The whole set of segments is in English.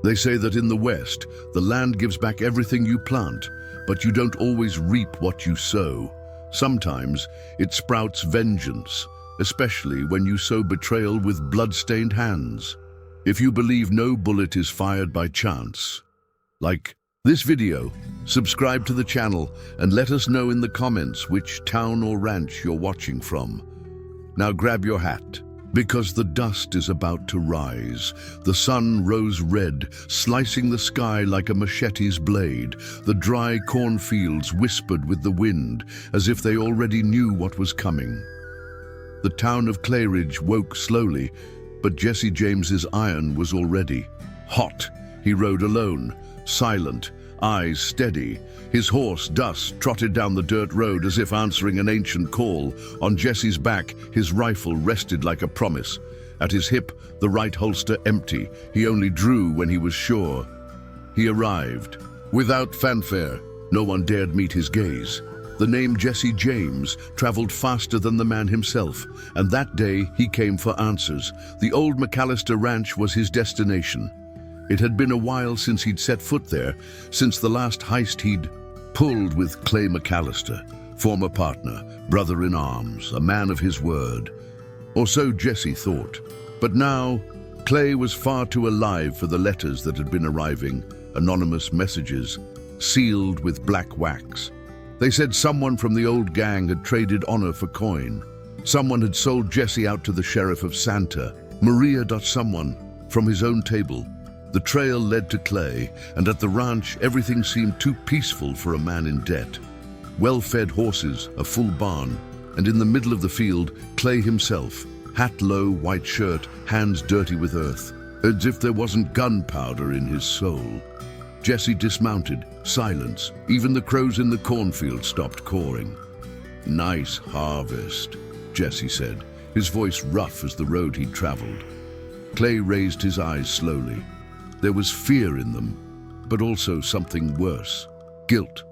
They say that in the West, the land gives back everything you plant, but you don't always reap what you sow. Sometimes it sprouts vengeance, especially when you sow betrayal with blood-stained hands. If you believe no bullet is fired by chance, like this video, subscribe to the channel and let us know in the comments which town or ranch you're watching from. Now grab your hat, because the dust is about to rise. The sun rose red, slicing the sky like a machete's blade. The dry cornfields whispered with the wind, as if they already knew what was coming. The town of Clayridge woke slowly, but Jesse James's iron was already hot. He rode alone, silent, eyes steady. His horse, Dust, trotted down the dirt road as if answering an ancient call. On Jesse's back, his rifle rested like a promise. At his hip, the right holster empty. He only drew when he was sure. He arrived. Without fanfare, no one dared meet his gaze. The name Jesse James traveled faster than the man himself, and that day he came for answers. The old McAllister Ranch was his destination. It had been a while since he'd set foot there, since the last heist he'd pulled with Clay McAllister, former partner, brother-in-arms, a man of his word. Or so Jesse thought. But now, Clay was far too alive for the letters that had been arriving, anonymous messages, sealed with black wax. They said someone from the old gang had traded honor for coin. Someone had sold Jesse out to the sheriff of Santa, Maria. Someone from his own table. The trail led to Clay, and at the ranch, everything seemed too peaceful for a man in debt. Well-fed horses, a full barn, and in the middle of the field, Clay himself, hat low, white shirt, hands dirty with earth, as if there wasn't gunpowder in his soul. Jesse dismounted, silence. Even the crows in the cornfield stopped cawing. "Nice harvest," Jesse said, his voice rough as the road he'd traveled. Clay raised his eyes slowly. There was fear in them, but also something worse. Guilt.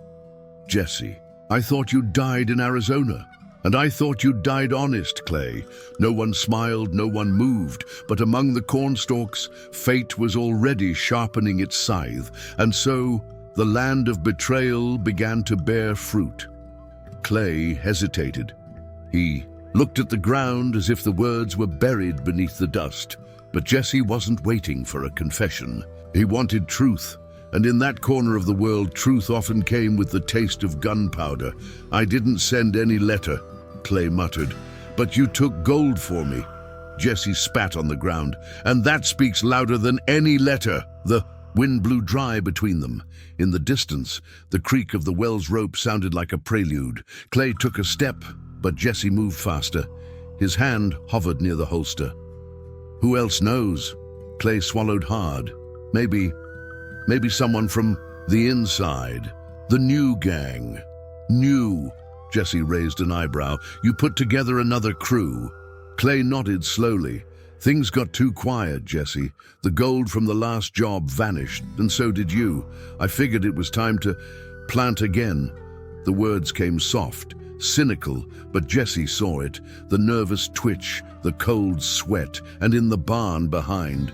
"Jesse, I thought you died in Arizona, and I thought you died honest, Clay." No one smiled, no one moved, but among the cornstalks, fate was already sharpening its scythe, and so the land of betrayal began to bear fruit. Clay hesitated. He looked at the ground as if the words were buried beneath the dust. But Jesse wasn't waiting for a confession. He wanted truth, and in that corner of the world, truth often came with the taste of gunpowder. "I didn't send any letter," Clay muttered. "But you took gold for me." Jesse spat on the ground. "And that speaks louder than any letter." The wind blew dry between them. In the distance, the creak of the well's rope sounded like a prelude. Clay took a step, but Jesse moved faster. His hand hovered near the holster. "Who else knows?" Clay swallowed hard. Maybe someone from the inside. The new gang. New. Jesse raised an eyebrow. "You put together another crew." Clay nodded slowly. "Things got too quiet, Jesse. The gold from the last job vanished, and so did you. I figured it was time to plant again." The words came soft, cynical, but Jesse saw it. The nervous twitch, the cold sweat, and in the barn behind,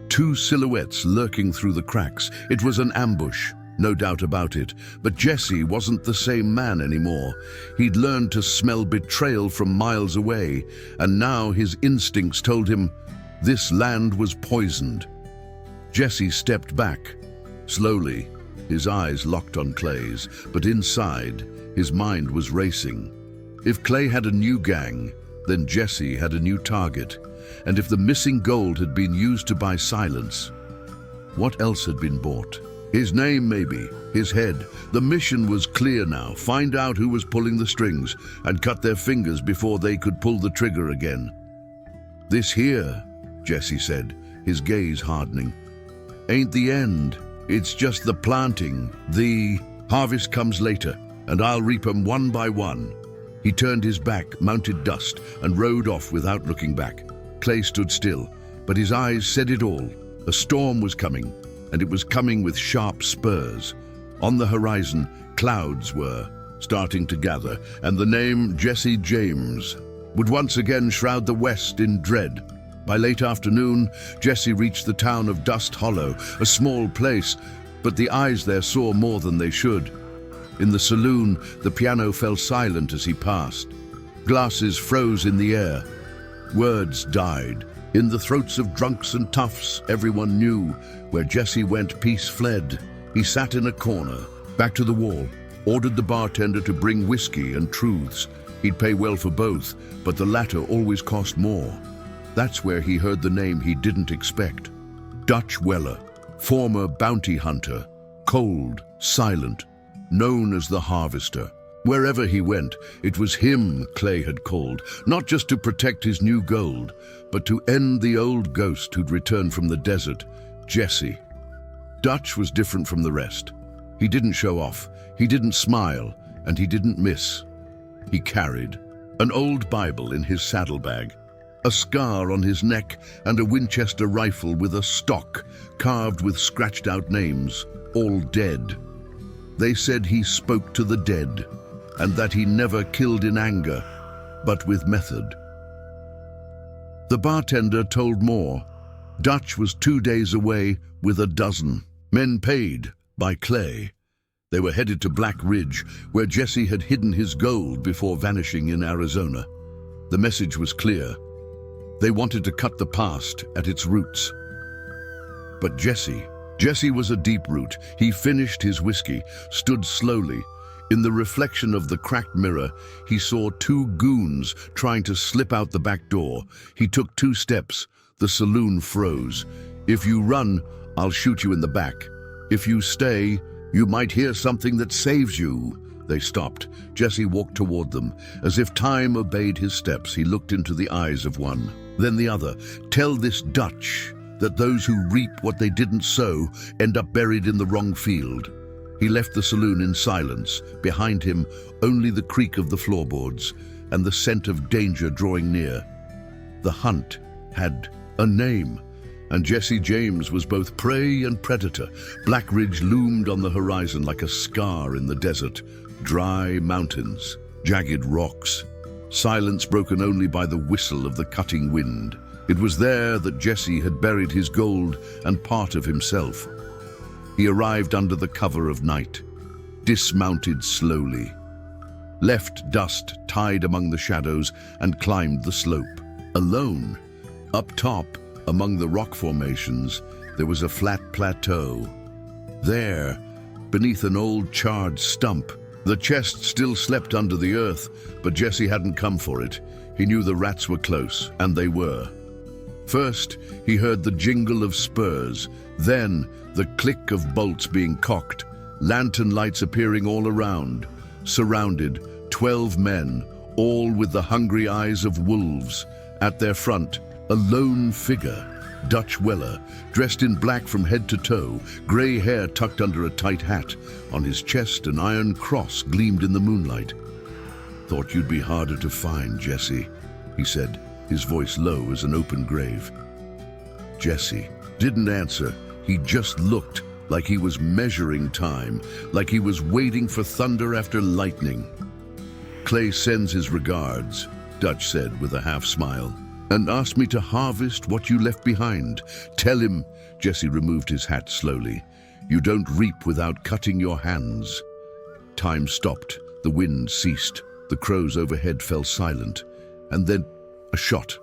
two silhouettes lurking through the cracks. It was an ambush, no doubt about it, but Jesse wasn't the same man anymore. He'd learned to smell betrayal from miles away, and now his instincts told him this land was poisoned. Jesse stepped back, slowly, his eyes locked on Clay's, but inside, his mind was racing. If Clay had a new gang, then Jesse had a new target. And if the missing gold had been used to buy silence, what else had been bought? His name, maybe, his head. The mission was clear now. Find out who was pulling the strings and cut their fingers before they could pull the trigger again. "This here," Jesse said, his gaze hardening, "ain't the end. It's just the planting. The harvest comes later, and I'll reap 'em one by one." He turned his back, mounted Dust, and rode off without looking back. Clay stood still, but his eyes said it all. A storm was coming, and it was coming with sharp spurs. On the horizon, clouds were starting to gather, and the name Jesse James would once again shroud the West in dread. By late afternoon, Jesse reached the town of Dust Hollow, a small place, but the eyes there saw more than they should. In the saloon, the piano fell silent as he passed. Glasses froze in the air. Words died. In the throats of drunks and toughs, everyone knew. Where Jesse went, peace fled. He sat in a corner, back to the wall, ordered the bartender to bring whiskey and truths. He'd pay well for both, but the latter always cost more. That's where he heard the name he didn't expect. Dutch Weller, former bounty hunter, cold, silent, known as the Harvester. Wherever he went, it was him Clay had called, not just to protect his new gold, but to end the old ghost who'd returned from the desert, Jesse. Dutch was different from the rest. He didn't show off, he didn't smile, and he didn't miss. He carried an old Bible in his saddlebag, a scar on his neck, and a Winchester rifle with a stock carved with scratched-out names, all dead. They said he spoke to the dead, and that he never killed in anger, but with method. The bartender told more. Dutch was 2 days away with a dozen men paid by Clay. They were headed to Black Ridge, where Jesse had hidden his gold before vanishing in Arizona. The message was clear. They wanted to cut the past at its roots. But Jesse was a deep root. He finished his whiskey, stood slowly. In the reflection of the cracked mirror, he saw 2 goons trying to slip out the back door. He took 2 steps. The saloon froze. If you run, I'll shoot you in the back. If you stay, you might hear something that saves you. They stopped. Jesse walked toward them. As if time obeyed his steps, he looked into the eyes of one, then the other. Tell this Dutch that those who reap what they didn't sow end up buried in the wrong field. He left the saloon in silence. Behind him, only the creak of the floorboards and the scent of danger drawing near. The hunt had a name, and Jesse James was both prey and predator. Black Ridge loomed on the horizon like a scar in the desert. Dry mountains, jagged rocks, silence broken only by the whistle of the cutting wind. It was there that Jesse had buried his gold and part of himself. He arrived under the cover of night, dismounted slowly, left dust tied among the shadows, and climbed the slope. Alone, up top, among the rock formations, there was a flat plateau. There, beneath an old charred stump, the chest still slept under the earth, but Jesse hadn't come for it. He knew the rats were close, and they were. First, he heard the jingle of spurs, then the click of bolts being cocked, lantern lights appearing all around. Surrounded, 12 men, all with the hungry eyes of wolves. At their front, a lone figure, Dutch Weller, dressed in black from head to toe, grey hair tucked under a tight hat. On his chest, an iron cross gleamed in the moonlight. "Thought you'd be harder to find, Jesse," he said, his voice low as an open grave. Jesse didn't answer. He just looked, like he was measuring time, like he was waiting for thunder after lightning. "Clay sends his regards," Dutch said with a half-smile, "and asked me to harvest what you left behind. Tell him," Jesse removed his hat slowly, "you don't reap without cutting your hands." Time stopped. The wind ceased. The crows overhead fell silent. And then a shot.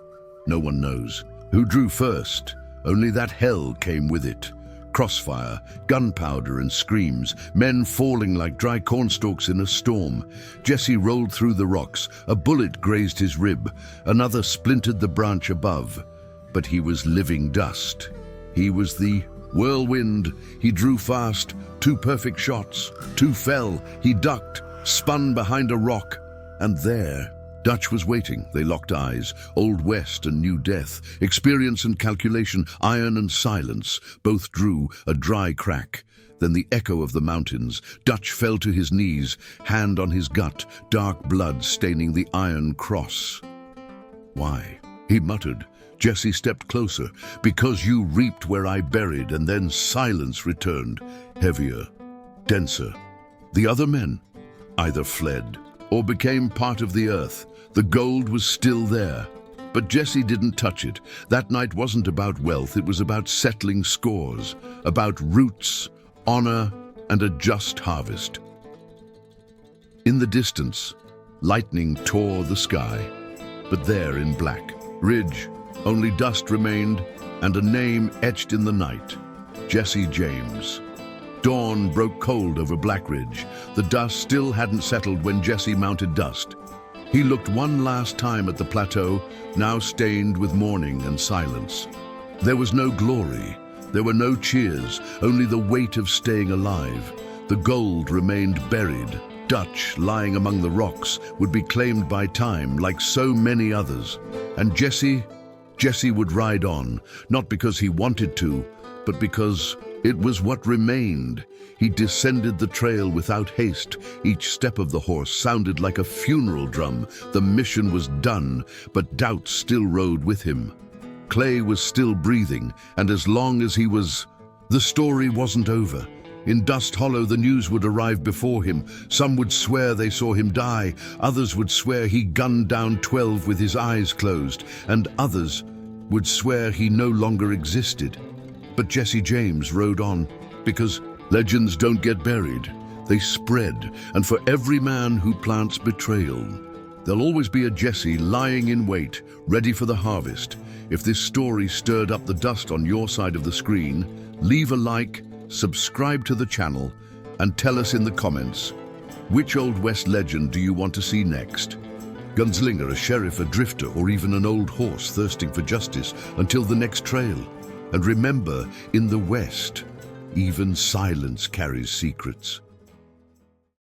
No one knows. Who drew first? Only that hell came with it. Crossfire, gunpowder and screams, men falling like dry cornstalks in a storm. Jesse rolled through the rocks. A bullet grazed his rib. Another splintered the branch above. But he was living dust. He was the whirlwind. He drew fast. 2 perfect shots. 2 fell. He ducked, spun behind a rock. And there, Dutch was waiting. They locked eyes. Old West and New Death. Experience and calculation. Iron and silence. Both drew a dry crack. Then the echo of the mountains. Dutch fell to his knees, hand on his gut, dark blood staining the iron cross. "Why?" he muttered. Jesse stepped closer. "Because you reaped where I buried," and then silence returned, heavier, denser. The other men either fled or became part of the earth. The gold was still there, But Jesse didn't touch it. That night wasn't about wealth, it was about settling scores, about roots, honor, and a just harvest. In the distance, lightning tore the sky, but there in black ridge, only dust remained and a name etched in the night: Jesse James. Dawn broke cold over Black Ridge. The dust still hadn't settled when Jesse mounted dust. He looked one last time at the plateau, now stained with mourning and silence. There was no glory, there were no cheers, only the weight of staying alive. The gold remained buried. Dutch, lying among the rocks, would be claimed by time like so many others. And Jesse would ride on, not because he wanted to, but because it was what remained. He descended the trail without haste. Each step of the horse sounded like a funeral drum. The mission was done, but doubt still rode with him. Clay was still breathing, and as long as he was, the story wasn't over. In Dust Hollow, the news would arrive before him. Some would swear they saw him die. Others would swear he gunned down 12 with his eyes closed. And others would swear he no longer existed. But Jesse James rode on, because legends don't get buried. They spread, and for every man who plants betrayal, there'll always be a Jesse lying in wait, ready for the harvest. If this story stirred up the dust on your side of the screen, leave a like, subscribe to the channel, and tell us in the comments, which Old West legend do you want to see next? Gunslinger, a sheriff, a drifter, or even an old horse thirsting for justice until the next trail. And remember, in the West, even silence carries secrets.